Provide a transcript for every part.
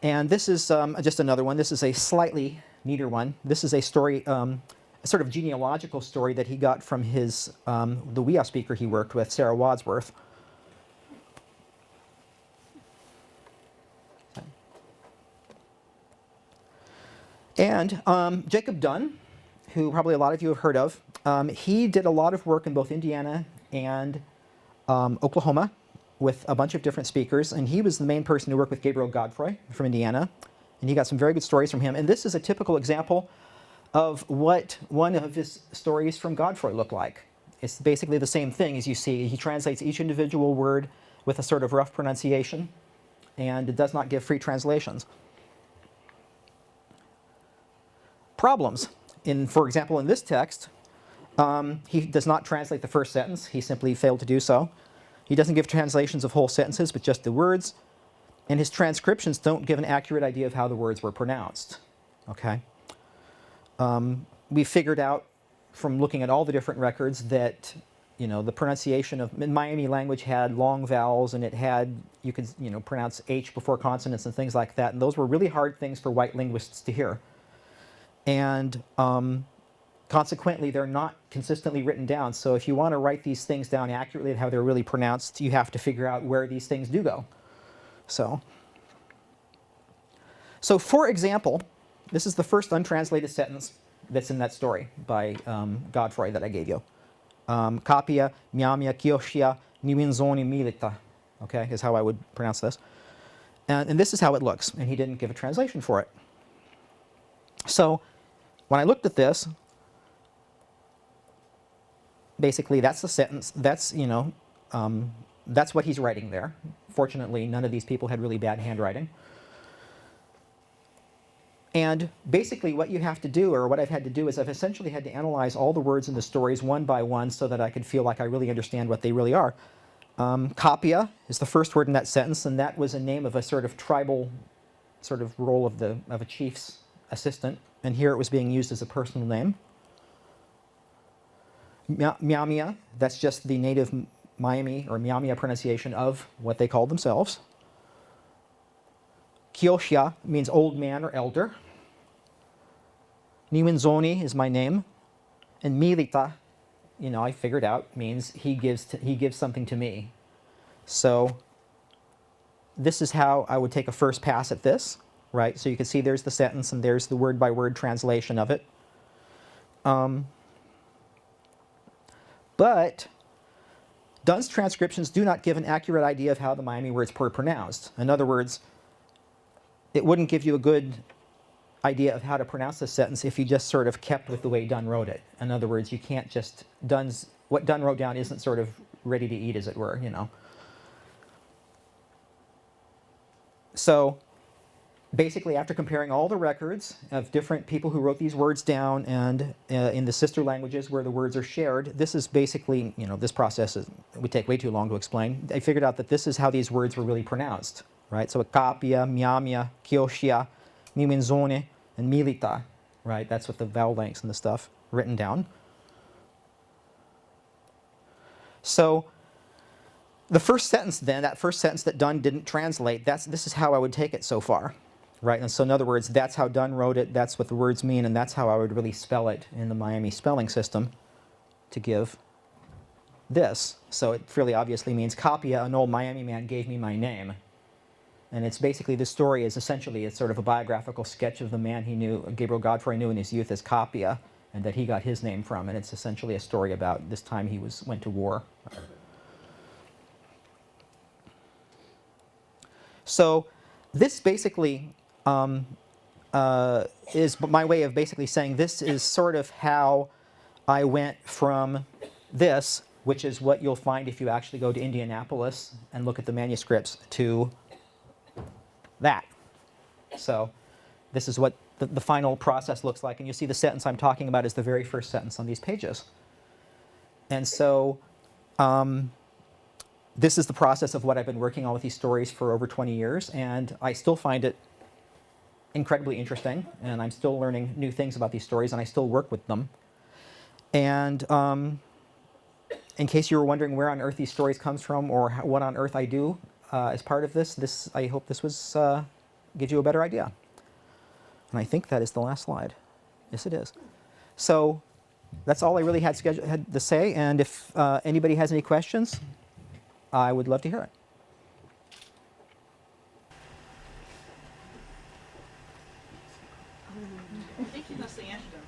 And this is just another one. This is a slightly neater one. This is a story, a sort of genealogical story that he got from his the WIA speaker he worked with, Sarah Wadsworth. And Jacob Dunn, who probably a lot of you have heard of, he did a lot of work in both Indiana and Oklahoma with a bunch of different speakers, and he was the main person who worked with Gabriel Godfrey from Indiana, and he got some very good stories from him. And this is a typical example of what one of his stories from Godfrey looked like. It's basically the same thing as you see. He translates each individual word with a sort of rough pronunciation, and it does not give free translations. Problems. For example, in this text, he does not translate the first sentence. He simply failed to do so. He doesn't give translations of whole sentences, but just the words. And his transcriptions don't give an accurate idea of how the words were pronounced. Okay? We figured out from looking at all the different records that, the pronunciation of Myaamia language had long vowels, and it had, you could, pronounce H before consonants and things like that. And those were really hard things for white linguists to hear. And consequently, they're not consistently written down. So if you want to write these things down accurately and how they're really pronounced, you have to figure out where these things do go. So for example, this is the first untranslated sentence that's in that story by Godfrey that I gave you. Kapia, Myaamia, Kioshia, Niwinzoni Milita, okay, is how I would pronounce this. And this is how it looks, and he didn't give a translation for it. So when I looked at this, basically that's the sentence, that's what he's writing there. Fortunately, none of these people had really bad handwriting. And basically what you have to do, or what I've had to do, is I've essentially had to analyze all the words in the stories one by one so that I could feel like I really understand what they really are. Kapia is the first word in that sentence, and that was a name of a sort of tribal sort of role of a chief's assistant, and here it was being used as a personal name. Myaamia, that's just the native Miami or Myaamia pronunciation of what they called themselves. Kioshia means old man or elder. Niwinzoni is my name. And Milita, I figured out, means he gives something to me. So this is how I would take a first pass at this, right? So you can see there's the sentence and there's the word-by-word translation of it. But Dunn's transcriptions do not give an accurate idea of how the Miami words were pronounced. In other words, it wouldn't give you a good idea of how to pronounce this sentence if you just sort of kept with the way Dunn wrote it. In other words, you can't just, what Dunn wrote down isn't sort of ready to eat, as it were, So basically, after comparing all the records of different people who wrote these words down and in the sister languages where the words are shared, this is basically, this process would take way too long to explain. I figured out that this is how these words were really pronounced, right? So Kapia, Myaamia, Kioshia, Niwinzoni, and Milita, right? That's with the vowel lengths and the stuff written down. So the first sentence then, that first sentence that Dunn didn't translate, this is how I would take it so far. Right, and so in other words, that's how Dunn wrote it, that's what the words mean, and that's how I would really spell it in the Miami spelling system to give this. So it fairly obviously means Kapia, an old Miami man, gave me my name. And it's basically, the story is essentially, it's sort of a biographical sketch of the man he knew, Gabriel Godfrey knew in his youth as Kapia, and that he got his name from. And it's essentially a story about this time he went to war. So this basically is my way of basically saying this is sort of how I went from this, which is what you'll find if you actually go to Indianapolis and look at the manuscripts, to that. So this is what the final process looks like. And you see the sentence I'm talking about is the very first sentence on these pages. And so this is the process of what I've been working on with these stories for over 20 years. And I still find it incredibly interesting. And I'm still learning new things about these stories. And I still work with them. And in case you were wondering where on earth these stories comes from or what on earth I do as part of this, I hope this was gives you a better idea. And I think that is the last slide. Yes, it is. So that's all I really had to say. And if anybody has any questions, I would love to hear it. I think you mostly answered them.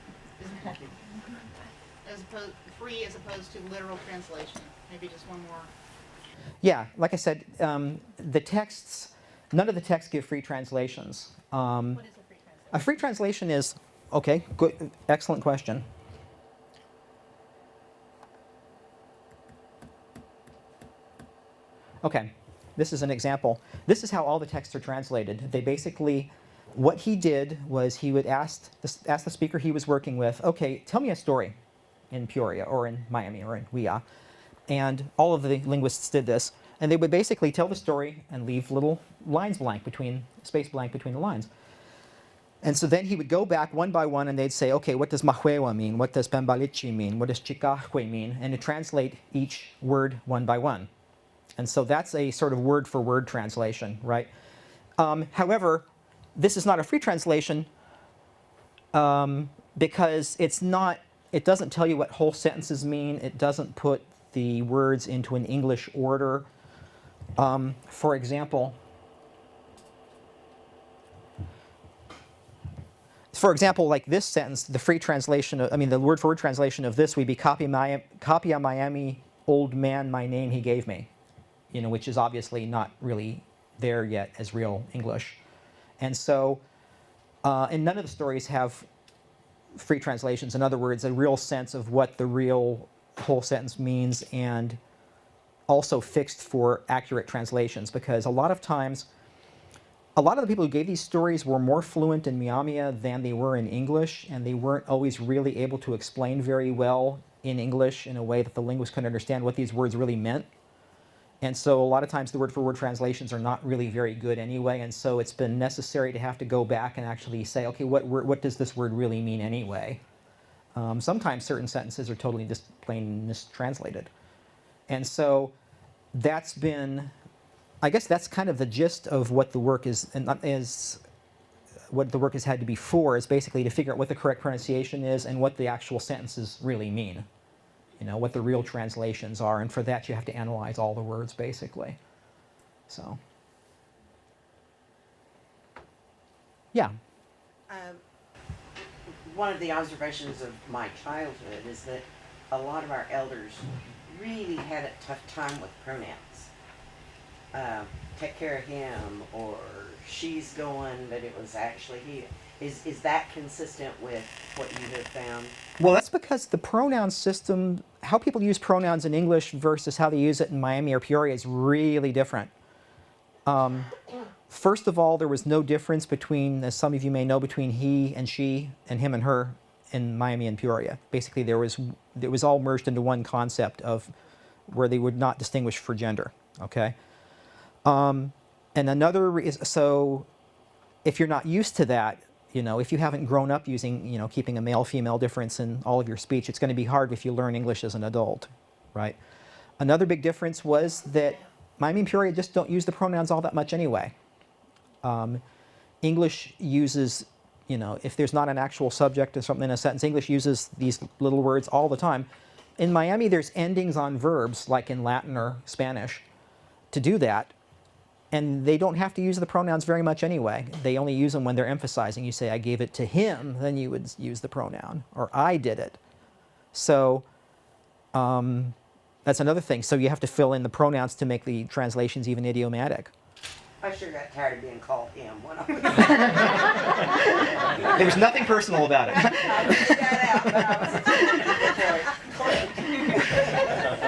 As opposed, free as opposed to literal translation. Maybe just one more. Yeah, like I said, the texts, none of the texts give free translations. What is a free translation? A free translation is, okay, good, excellent question. Okay, this is an example. This is how all the texts are translated. They basically, what he did was he would ask the speaker he was working with, okay, tell me a story in Peoria or in Myaamia or in Wea. And all of the linguists did this. And they would basically tell the story and leave little lines blank space blank between the lines. And so then he would go back one by one and they'd say, okay, what does Mahwewa mean? What does Pembalichi mean? What does Chikahwe mean? And to translate each word one by one. And so that's a sort of word for word translation, right? However, this is not a free translation because it doesn't tell you what whole sentences mean. It doesn't put the words into an English order. For example, like this sentence, the free translation, the word for word translation of this would be Kapia Miami, old man, my name he gave me, which is obviously not really there yet as real English. And so, and none of the stories have free translations. In other words, a real sense of what the real whole sentence means, and also fixed for accurate translations, because a lot of times, a lot of the people who gave these stories were more fluent in Myaamia than they were in English, and they weren't always really able to explain very well in English in a way that the linguist could understand what these words really meant. And so a lot of times the word for word translations are not really very good anyway, and so it's been necessary to have to go back and actually say, okay, what does this word really mean anyway? Sometimes certain sentences are totally just plain mistranslated. And so that's been, I guess that's kind of the gist of what the work is, and what the work has had to be for, is basically to figure out what the correct pronunciation is and what the actual sentences really mean. What the real translations are, and for that you have to analyze all the words basically. So, yeah. One of the observations of my childhood is that a lot of our elders really had a tough time with pronouns. Take care of him, or she's going, but it was actually he. Is that consistent with what you have found? Well, that's because the pronoun system, how people use pronouns in English versus how they use it in Myaamia or Peoria is really different. First of all, there was no difference between, as some of you may know, between he and she and him and her in Myaamia and Peoria. Basically, it was all merged into one concept of where they would not distinguish for gender. Okay, and another is, so if you're not used to that, if you haven't grown up using, keeping a male-female difference in all of your speech, it's going to be hard if you learn English as an adult, right? Another big difference was that Myaamia and Peoria just don't use the pronouns all that much anyway. English uses, if there's not an actual subject or something in a sentence, English uses these little words all the time. In Myaamia, there's endings on verbs, like in Latin or Spanish, to do that. And they don't have to use the pronouns very much anyway. They only use them when they're emphasizing. You say, I gave it to him, then you would use the pronoun. Or I did it. So that's another thing. So you have to fill in the pronouns to make the translations even idiomatic. I sure got tired of being called him when I was There was nothing personal about it. I figured that out, but I was